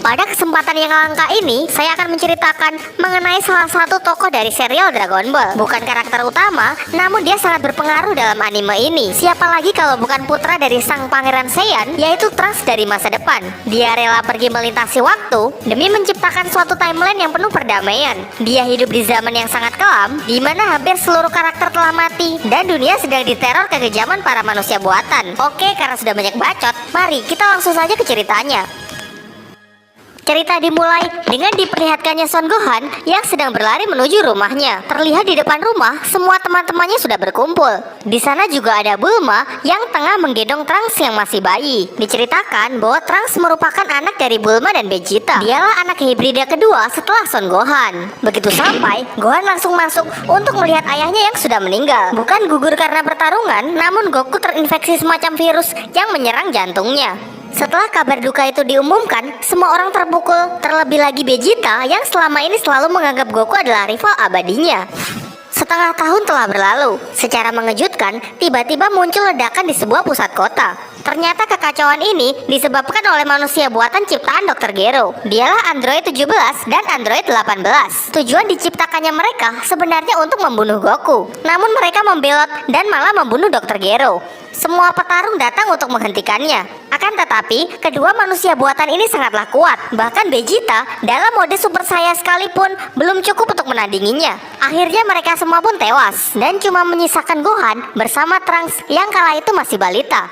Pada kesempatan yang langka ini, saya akan menceritakan mengenai salah satu tokoh dari serial Dragon Ball. Bukan karakter utama, namun dia sangat berpengaruh dalam anime ini. Siapa lagi kalau bukan putra dari sang pangeran Saiyan, yaitu Trunks dari masa depan. Dia rela pergi melintasi waktu demi menciptakan suatu timeline yang penuh perdamaian. Dia hidup di zaman yang sangat kelam, di mana hampir seluruh karakter telah mati dan dunia sedang diteror kekejaman para manusia buatan. Oke, karena sudah banyak bacot, mari kita langsung saja ke ceritanya. Cerita dimulai dengan diperlihatkannya Son Gohan yang sedang berlari menuju rumahnya. Terlihat di depan rumah, semua teman-temannya sudah berkumpul. Di sana juga ada Bulma yang tengah menggendong Trunks yang masih bayi. Diceritakan bahwa Trunks merupakan anak dari Bulma dan Vegeta. Dialah anak hibrida kedua setelah Son Gohan. Begitu sampai, Gohan langsung masuk untuk melihat ayahnya yang sudah meninggal. Bukan gugur karena pertarungan, namun Goku terinfeksi semacam virus yang menyerang jantungnya. Setelah kabar duka itu diumumkan, semua orang terpukul, terlebih lagi Vegeta yang selama ini selalu menganggap Goku adalah rival abadinya. Setengah tahun telah berlalu. Secara mengejutkan, tiba-tiba muncul ledakan di sebuah pusat kota. Ternyata kekacauan ini disebabkan oleh manusia buatan ciptaan Dr. Gero. Dialah Android 17 dan Android 18. Tujuan diciptakannya mereka sebenarnya untuk membunuh Goku. Namun mereka membelot dan malah membunuh Dr. Gero. Semua petarung datang untuk menghentikannya. Akan tetapi, kedua manusia buatan ini sangatlah kuat. Bahkan Vegeta dalam mode super saya sekalipun belum cukup untuk menandinginya. Akhirnya mereka semua pun tewas dan cuma menyisakan Gohan bersama Trunks yang kala itu masih balita.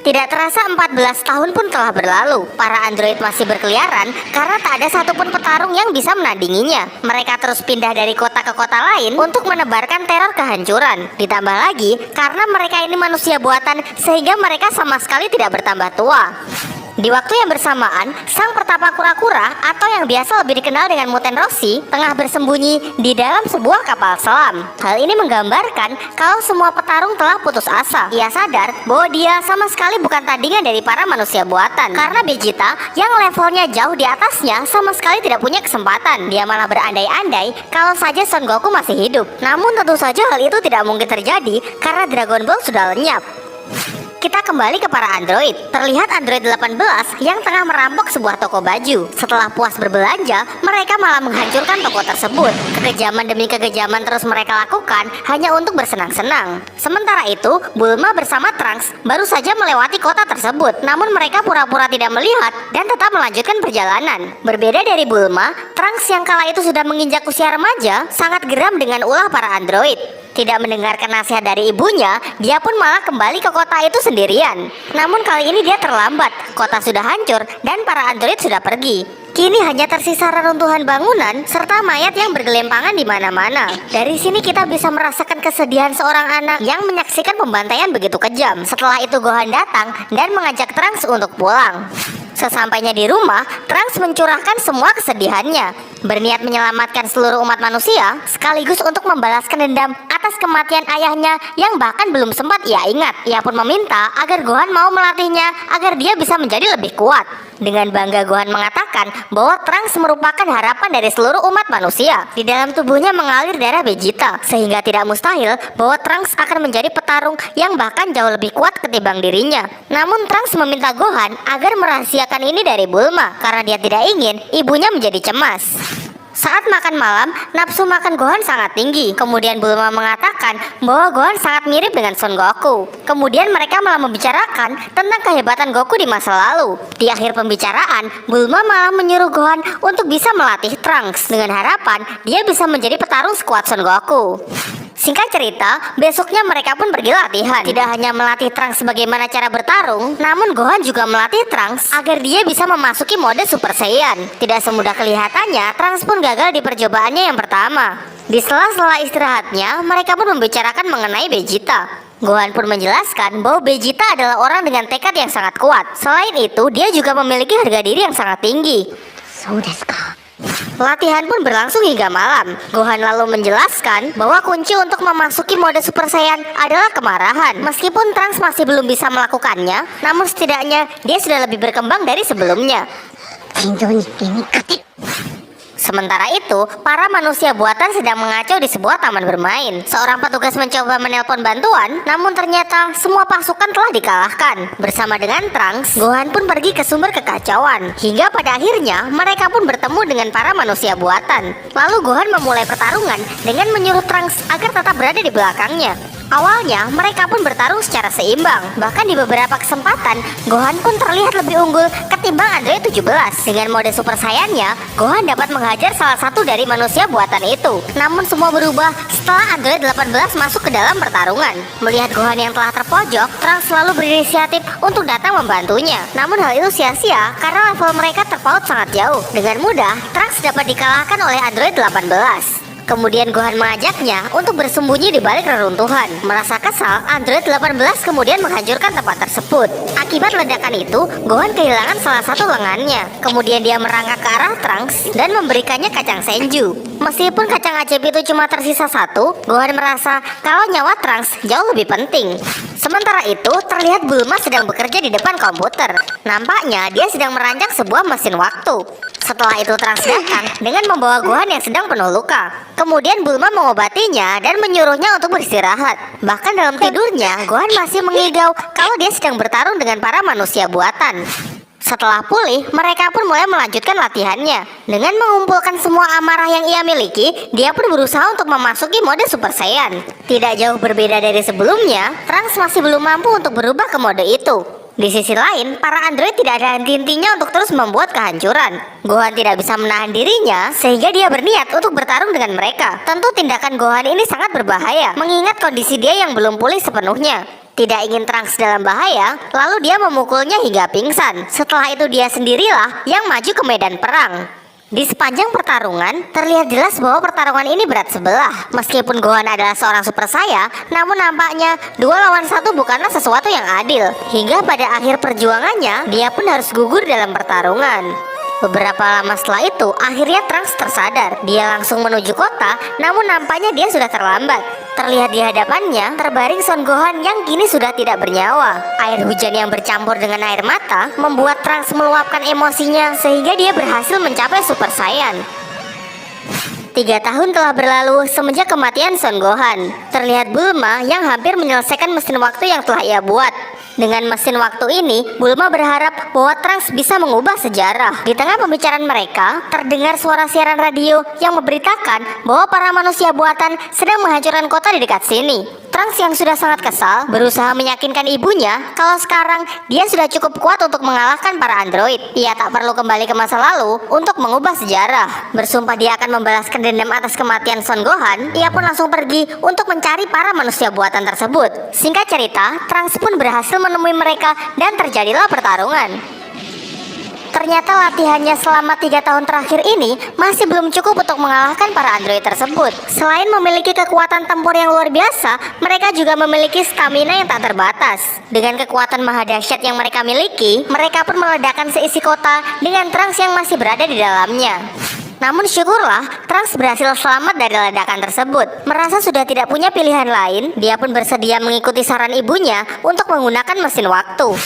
Tidak terasa 14 tahun pun telah berlalu. Para android masih berkeliaran karena tak ada satupun petarung yang bisa menandinginya. Mereka terus pindah dari kota ke kota lain untuk menebarkan teror kehancuran. Ditambah lagi karena mereka ini manusia buatan sehingga mereka sama sekali tidak bertambah tua. Di waktu yang bersamaan, sang pertapa kura-kura atau yang biasa lebih dikenal dengan Muten Roshi tengah bersembunyi di dalam sebuah kapal selam. Hal ini menggambarkan kalau semua petarung telah putus asa. Ia sadar bahwa dia sama sekali bukan tandingan dari para manusia buatan. Karena Vegeta yang levelnya jauh di atasnya sama sekali tidak punya kesempatan. Dia malah berandai-andai kalau saja Son Goku masih hidup. Namun tentu saja hal itu tidak mungkin terjadi karena Dragon Ball sudah lenyap. Kita kembali ke para android. Terlihat android 18 yang tengah merampok sebuah toko baju. Setelah puas berbelanja, mereka malah menghancurkan toko tersebut. Kekejaman demi kekejaman terus mereka lakukan hanya untuk bersenang-senang. Sementara itu, Bulma bersama Trunks baru saja melewati kota tersebut. Namun mereka pura-pura tidak melihat dan tetap melanjutkan perjalanan. Berbeda dari Bulma, Trunks yang kala itu sudah menginjak usia remaja sangat geram dengan ulah para android. Tidak mendengarkan nasihat dari ibunya, dia pun malah kembali ke kota itu sendirian. Namun kali ini dia terlambat. Kota sudah hancur dan para android sudah pergi. Kini hanya tersisa reruntuhan bangunan serta mayat yang bergelimpangan di mana-mana. Dari sini kita bisa merasakan kesedihan seorang anak yang menyaksikan pembantaian begitu kejam. Setelah itu Gohan datang dan mengajak Trunks untuk pulang. Sesampainya di rumah, Trunks mencurahkan semua kesedihannya, berniat menyelamatkan seluruh umat manusia, sekaligus untuk membalaskan dendam atas kematian ayahnya yang bahkan belum sempat ia ingat. Ia pun meminta agar Gohan mau melatihnya agar dia bisa menjadi lebih kuat. Dengan bangga Gohan mengatakan bahwa Trunks merupakan harapan dari seluruh umat manusia. Di dalam tubuhnya mengalir darah Vegeta, sehingga tidak mustahil bahwa Trunks akan menjadi petarung yang bahkan jauh lebih kuat ketimbang dirinya. Namun Trunks meminta Gohan agar merahasiakan ini dari Bulma karena dia tidak ingin ibunya menjadi cemas. Saat makan malam, nafsu makan Gohan sangat tinggi. Kemudian Bulma mengatakan bahwa Gohan sangat mirip dengan Son Goku. Kemudian mereka malah membicarakan tentang kehebatan Goku di masa lalu. Di akhir pembicaraan, Bulma malah menyuruh Gohan untuk bisa melatih Trunks dengan harapan dia bisa menjadi petarung sekuat Son Goku. Singkat cerita, besoknya mereka pun pergi latihan. Tidak hanya melatih Trunks bagaimana cara bertarung, namun Gohan juga melatih Trunks agar dia bisa memasuki mode Super Saiyan. Tidak semudah kelihatannya, Trunks pun gagal di percobaannya yang pertama. Di sela-sela istirahatnya, mereka pun membicarakan mengenai Vegeta. Gohan pun menjelaskan bahwa Vegeta adalah orang dengan tekad yang sangat kuat. Selain itu, dia juga memiliki harga diri yang sangat tinggi. Latihan pun berlangsung hingga malam. Gohan lalu menjelaskan bahwa kunci untuk memasuki mode Super Saiyan adalah kemarahan. Meskipun Trunks masih belum bisa melakukannya, namun setidaknya dia sudah lebih berkembang dari sebelumnya. Sementara itu, para manusia buatan sedang mengacau di sebuah taman bermain. Seorang petugas mencoba menelpon bantuan, namun ternyata semua pasukan telah dikalahkan. Bersama dengan Trunks, Gohan pun pergi ke sumber kekacauan. Hingga pada akhirnya, mereka pun bertemu dengan para manusia buatan. Lalu Gohan memulai pertarungan dengan menyuruh Trunks agar tetap berada di belakangnya. Awalnya, mereka pun bertarung secara seimbang. Bahkan di beberapa kesempatan, Gohan pun terlihat lebih unggul ketimbang Android 17. Dengan mode Super Saiyan-nya, Gohan dapat menghajar salah satu dari manusia buatan itu. Namun semua berubah setelah Android 18 masuk ke dalam pertarungan. Melihat Gohan yang telah terpojok, Trunks selalu berinisiatif untuk datang membantunya. Namun hal itu sia-sia karena level mereka terpaut sangat jauh. Dengan mudah, Trunks dapat dikalahkan oleh Android 18. Kemudian Gohan mengajaknya untuk bersembunyi di balik reruntuhan. Merasa kesal, Android 18 kemudian menghancurkan tempat tersebut. Akibat ledakan itu, Gohan kehilangan salah satu lengannya. Kemudian dia merangkak ke arah Trunks dan memberikannya kacang Senju. Meskipun kacang ajaib itu cuma tersisa satu, Gohan merasa kalau nyawa Trunks jauh lebih penting. Sementara itu, terlihat Bulma sedang bekerja di depan komputer. Nampaknya dia sedang merancang sebuah mesin waktu. Setelah itu Trunks datang dengan membawa Gohan yang sedang penuh luka. Kemudian Bulma mengobatinya dan menyuruhnya untuk beristirahat. Bahkan dalam tidurnya, Gohan masih mengigau kalau dia sedang bertarung dengan para manusia buatan. Setelah pulih, mereka pun mulai melanjutkan latihannya. Dengan mengumpulkan semua amarah yang ia miliki, dia pun berusaha untuk memasuki mode Super Saiyan. Tidak jauh berbeda dari sebelumnya, Trunks masih belum mampu untuk berubah ke mode itu. Di sisi lain, para android tidak ada henti-hentinya untuk terus membuat kehancuran. Gohan tidak bisa menahan dirinya, sehingga dia berniat untuk bertarung dengan mereka. Tentu tindakan Gohan ini sangat berbahaya, mengingat kondisi dia yang belum pulih sepenuhnya. Tidak ingin Trunks dalam bahaya, lalu dia memukulnya hingga pingsan. Setelah itu dia sendirilah yang maju ke medan perang. Di sepanjang pertarungan, terlihat jelas bahwa pertarungan ini berat sebelah. Meskipun Gohan adalah seorang Super Saiyan, namun nampaknya 2 lawan 1 bukanlah sesuatu yang adil. Hingga pada akhir perjuangannya, dia pun harus gugur dalam pertarungan. Beberapa lama setelah itu, akhirnya Trunks tersadar. Dia langsung menuju kota, namun nampaknya dia sudah terlambat. Terlihat di hadapannya, terbaring Son Gohan yang kini sudah tidak bernyawa. Air hujan yang bercampur dengan air mata membuat Trunks meluapkan emosinya sehingga dia berhasil mencapai Super Saiyan. 3 tahun telah berlalu semenjak kematian Son Gohan. Terlihat Bulma yang hampir menyelesaikan mesin waktu yang telah ia buat. Dengan mesin waktu ini, Bulma berharap bahwa Trunks bisa mengubah sejarah. Di tengah pembicaraan mereka, terdengar suara siaran radio yang memberitakan bahwa para manusia buatan sedang menghancurkan kota di dekat sini. Trunks yang sudah sangat kesal berusaha meyakinkan ibunya kalau sekarang dia sudah cukup kuat untuk mengalahkan para android. Ia tak perlu kembali ke masa lalu untuk mengubah sejarah. Bersumpah dia akan membalaskan dendam atas kematian Son Gohan. Ia pun langsung pergi untuk mencari para manusia buatan tersebut. Singkat cerita, Trunks pun berhasil menemui mereka dan terjadilah pertarungan. Ternyata latihannya selama 3 tahun terakhir ini masih belum cukup untuk mengalahkan para android tersebut. Selain memiliki kekuatan tempur yang luar biasa, mereka juga memiliki stamina yang tak terbatas. Dengan kekuatan maha dahsyat yang mereka miliki, mereka pun meledakkan seisi kota dengan Trunks yang masih berada di dalamnya. Namun syukurlah, Trunks berhasil selamat dari ledakan tersebut. Merasa sudah tidak punya pilihan lain, dia pun bersedia mengikuti saran ibunya untuk menggunakan mesin waktu.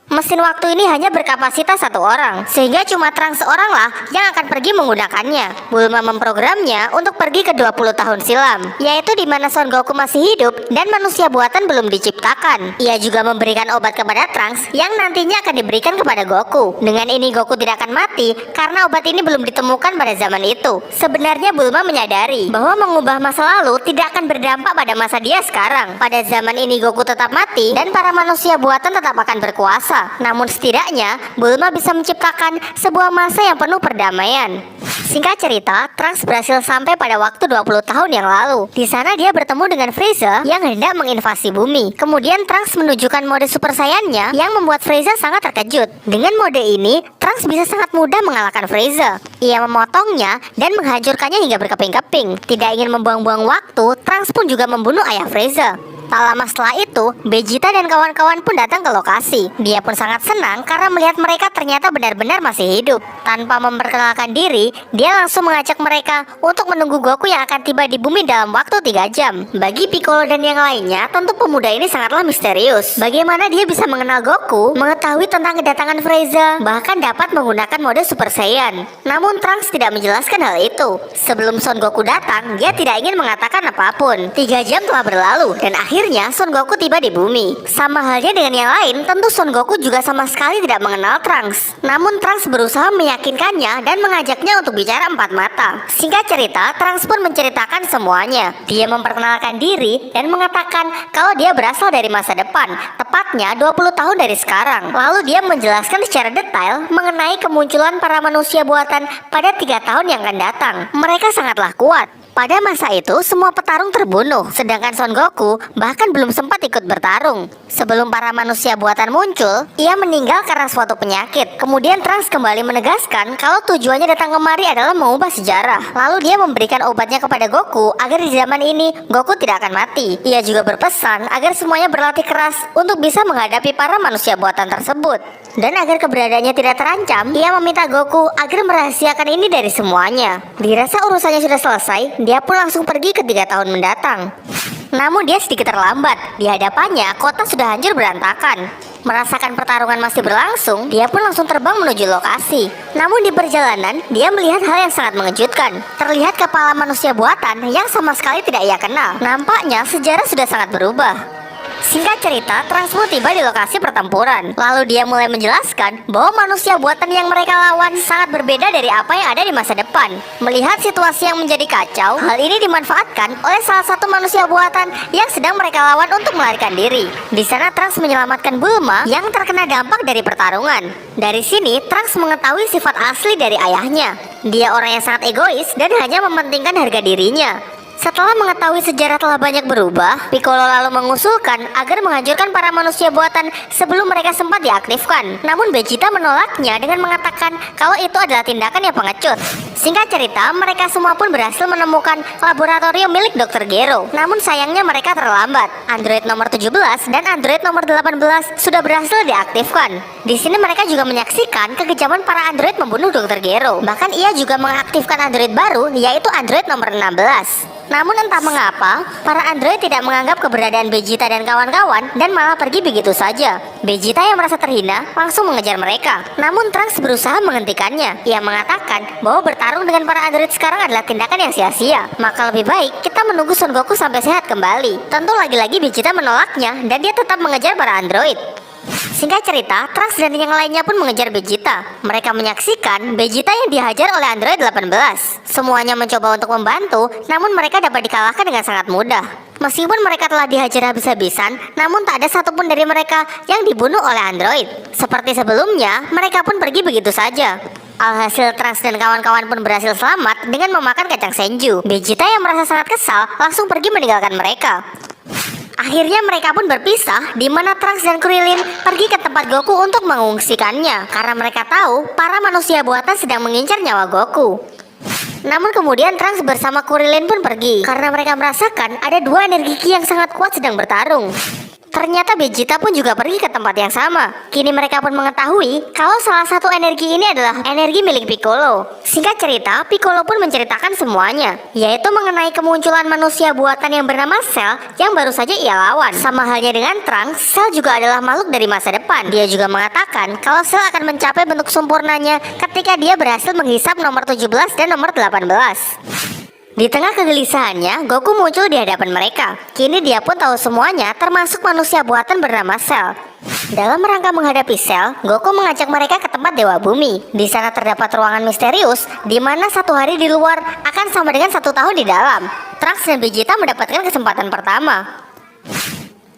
Mesin waktu ini hanya berkapasitas 1 orang, sehingga cuma Trunks seoranglah yang akan pergi menggunakannya. Bulma memprogramnya untuk pergi ke 20 tahun silam, yaitu di mana Son Goku masih hidup dan manusia buatan belum diciptakan. Ia juga memberikan obat kepada Trunks yang nantinya akan diberikan kepada Goku. Dengan ini Goku tidak akan mati karena obat ini belum ditemukan pada zaman itu. Sebenarnya Bulma menyadari bahwa mengubah masa lalu tidak akan berdampak pada masa dia sekarang. Pada zaman ini Goku tetap mati dan para manusia buatan tetap akan berkuasa. Namun setidaknya Bulma bisa menciptakan sebuah masa yang penuh perdamaian. Singkat cerita, Trunks berhasil sampai pada waktu 20 tahun yang lalu. Di sana dia bertemu dengan Frieza yang hendak menginvasi bumi. Kemudian Trunks menunjukkan mode Super Saiyan-nya yang membuat Frieza sangat terkejut. Dengan mode ini, Trunks bisa sangat mudah mengalahkan Frieza. Ia memotongnya dan menghancurkannya hingga berkeping-keping. Tidak ingin membuang-buang waktu, Trunks pun juga membunuh ayah Frieza. Tak lama setelah itu, Vegeta dan kawan-kawan pun datang ke lokasi. Dia pun sangat senang karena melihat mereka ternyata benar-benar masih hidup. Tanpa memperkenalkan diri, dia langsung mengajak mereka untuk menunggu Goku yang akan tiba di bumi dalam waktu 3 jam. Bagi Piccolo dan yang lainnya, tentu pemuda ini sangatlah misterius. Bagaimana dia bisa mengenal Goku, mengetahui tentang kedatangan Frieza, bahkan dapat menggunakan mode Super Saiyan. Namun Trunks tidak menjelaskan hal itu. Sebelum Son Goku datang, dia tidak ingin mengatakan apapun. 3 jam telah berlalu dan akhirnya Son Goku tiba di bumi. Sama halnya dengan yang lain, tentu Son Goku juga sama sekali tidak mengenal Trunks. Namun Trunks berusaha meyakinkannya dan mengajaknya untuk bicara empat mata. Singkat cerita, Trunks pun menceritakan semuanya. Dia memperkenalkan diri dan mengatakan kalau dia berasal dari masa depan, tepatnya 20 tahun dari sekarang. Lalu dia menjelaskan secara detail mengenai kemunculan para manusia buatan pada 3 tahun yang akan datang. Mereka sangatlah kuat. Pada masa itu, semua petarung terbunuh, sedangkan Son Goku bahkan belum sempat ikut bertarung. Sebelum para manusia buatan muncul, ia meninggal karena suatu penyakit. Kemudian Trunks kembali menegaskan kalau tujuannya datang kemari adalah mengubah sejarah. Lalu dia memberikan obatnya kepada Goku agar di zaman ini Goku tidak akan mati. Ia juga berpesan agar semuanya berlatih keras untuk bisa menghadapi para manusia buatan tersebut. Dan agar keberadaannya tidak terancam, ia meminta Goku agar merahasiakan ini dari semuanya. Dirasa urusannya sudah selesai, dia pun langsung pergi ke 3 tahun mendatang. Namun dia sedikit terlambat. Di hadapannya, kota sudah hancur berantakan. Merasakan pertarungan masih berlangsung, dia pun langsung terbang menuju lokasi. Namun di perjalanan, dia melihat hal yang sangat mengejutkan. Terlihat kepala manusia buatan yang sama sekali tidak ia kenal. Nampaknya sejarah sudah sangat berubah. Singkat cerita, Trunks pun tiba di lokasi pertempuran. Lalu dia mulai menjelaskan bahwa manusia buatan yang mereka lawan sangat berbeda dari apa yang ada di masa depan. Melihat situasi yang menjadi kacau, hal ini dimanfaatkan oleh salah satu manusia buatan yang sedang mereka lawan untuk melarikan diri. Di sana Trunks menyelamatkan Bulma yang terkena dampak dari pertarungan. Dari sini, Trunks mengetahui sifat asli dari ayahnya. Dia orang yang sangat egois dan hanya mementingkan harga dirinya. Setelah mengetahui sejarah telah banyak berubah, Piccolo lalu mengusulkan agar menghancurkan para manusia buatan sebelum mereka sempat diaktifkan. Namun Vegeta menolaknya dengan mengatakan kalau itu adalah tindakan yang pengecut. Singkat cerita, mereka semua pun berhasil menemukan laboratorium milik Dr. Gero. Namun sayangnya mereka terlambat. Android nomor 17 dan Android nomor 18 sudah berhasil diaktifkan. Di sini mereka juga menyaksikan kekejaman para android membunuh Dr. Gero. Bahkan ia juga mengaktifkan android baru, yaitu Android nomor 16. Namun entah mengapa, para android tidak menganggap keberadaan Vegeta dan kawan-kawan dan malah pergi begitu saja. Vegeta yang merasa terhina langsung mengejar mereka. Namun Trunks berusaha menghentikannya. Ia mengatakan bahwa bertarung dengan para android sekarang adalah tindakan yang sia-sia. Maka lebih baik kita menunggu Son Goku sampai sehat kembali. Tentu lagi-lagi Vegeta menolaknya dan dia tetap mengejar para android. Singkat cerita, Trunks dan yang lainnya pun mengejar Vegeta. Mereka menyaksikan Vegeta yang dihajar oleh Android 18. Semuanya mencoba untuk membantu, namun mereka dapat dikalahkan dengan sangat mudah. Meskipun mereka telah dihajar habis-habisan, namun tak ada satupun dari mereka yang dibunuh oleh Android. Seperti sebelumnya, mereka pun pergi begitu saja. Alhasil Trunks dan kawan-kawan pun berhasil selamat dengan memakan kacang Senju. Vegeta yang merasa sangat kesal langsung pergi meninggalkan mereka. Akhirnya mereka pun berpisah, di mana Trunks dan Krillin pergi ke tempat Goku untuk mengungsikannya karena mereka tahu para manusia buatan sedang mengincar nyawa Goku. Namun kemudian Trunks bersama Krillin pun pergi karena mereka merasakan ada dua energi ki yang sangat kuat sedang bertarung. Ternyata Vegeta pun juga pergi ke tempat yang sama. Kini mereka pun mengetahui kalau salah satu energi ini adalah energi milik Piccolo. Singkat cerita, Piccolo pun menceritakan semuanya, yaitu mengenai kemunculan manusia buatan yang bernama Cell yang baru saja ia lawan. Sama halnya dengan Trunks, Cell juga adalah makhluk dari masa depan. Dia juga mengatakan kalau Cell akan mencapai bentuk sempurnanya ketika dia berhasil menghisap nomor 17 dan nomor 18. Di tengah kegelisahannya, Goku muncul di hadapan mereka. Kini dia pun tahu semuanya, termasuk manusia buatan bernama Cell. Dalam rangka menghadapi Cell, Goku mengajak mereka ke tempat Dewa Bumi. Di sana terdapat ruangan misterius, di mana 1 hari di luar akan sama dengan 1 tahun di dalam. Trunks dan Vegeta mendapatkan kesempatan pertama.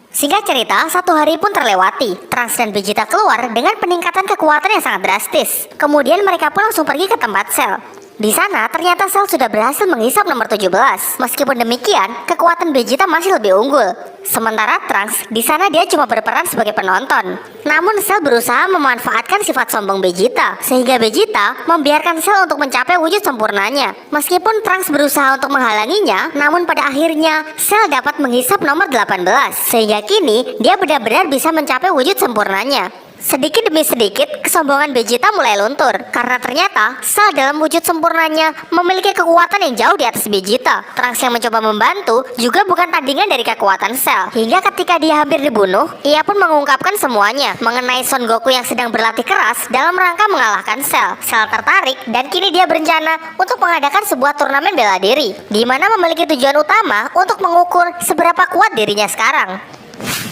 Singkat cerita, 1 hari pun terlewati. Trunks dan Vegeta keluar dengan peningkatan kekuatan yang sangat drastis. Kemudian mereka pun langsung pergi ke tempat Cell. Di sana, ternyata Cell sudah berhasil menghisap nomor 17. Meskipun demikian, kekuatan Vegeta masih lebih unggul. Sementara Trunks, di sana dia cuma berperan sebagai penonton. Namun Cell berusaha memanfaatkan sifat sombong Vegeta, sehingga Vegeta membiarkan Cell untuk mencapai wujud sempurnanya. Meskipun Trunks berusaha untuk menghalanginya, namun pada akhirnya Cell dapat menghisap nomor 18. Sehingga kini, dia benar-benar bisa mencapai wujud sempurnanya. Sedikit demi sedikit, kesombongan Vegeta mulai luntur karena ternyata Cell dalam wujud sempurnanya memiliki kekuatan yang jauh di atas Vegeta. Trunks yang mencoba membantu juga bukan tandingan dari kekuatan Cell. Hingga ketika dia hampir dibunuh, ia pun mengungkapkan semuanya mengenai Son Goku yang sedang berlatih keras dalam rangka mengalahkan Cell. Cell tertarik dan kini dia berencana untuk mengadakan sebuah turnamen bela diri, di mana memiliki tujuan utama untuk mengukur seberapa kuat dirinya sekarang.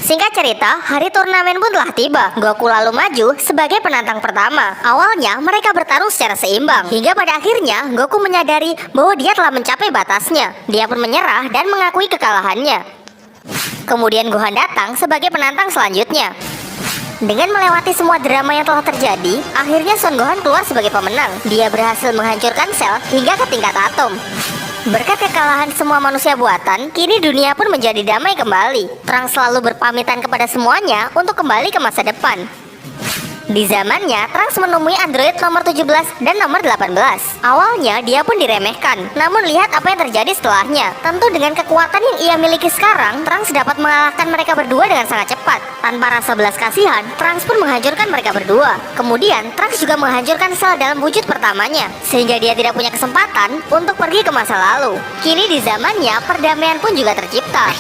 Singkat cerita, hari turnamen pun telah tiba. Goku lalu maju sebagai penantang pertama. Awalnya mereka bertarung secara seimbang, hingga pada akhirnya Goku menyadari bahwa dia telah mencapai batasnya. Dia pun menyerah dan mengakui kekalahannya. Kemudian Gohan datang sebagai penantang selanjutnya. Dengan melewati semua drama yang telah terjadi, akhirnya Son Gohan keluar sebagai pemenang. Dia berhasil menghancurkan Cell hingga ke tingkat atom. Berkat kekalahan semua manusia buatan, kini dunia pun menjadi damai kembali. Trunks selalu berpamitan kepada semuanya untuk kembali ke masa depan. Di zamannya, Trunks menemui android nomor 17 dan nomor 18. Awalnya, dia pun diremehkan. Namun lihat apa yang terjadi setelahnya. Tentu dengan kekuatan yang ia miliki sekarang, Trunks dapat mengalahkan mereka berdua dengan sangat cepat. Tanpa rasa belas kasihan, Trunks pun menghancurkan mereka berdua. Kemudian, Trunks juga menghancurkan Cell dalam wujud pertamanya, sehingga dia tidak punya kesempatan untuk pergi ke masa lalu. Kini di zamannya, perdamaian pun juga tercipta.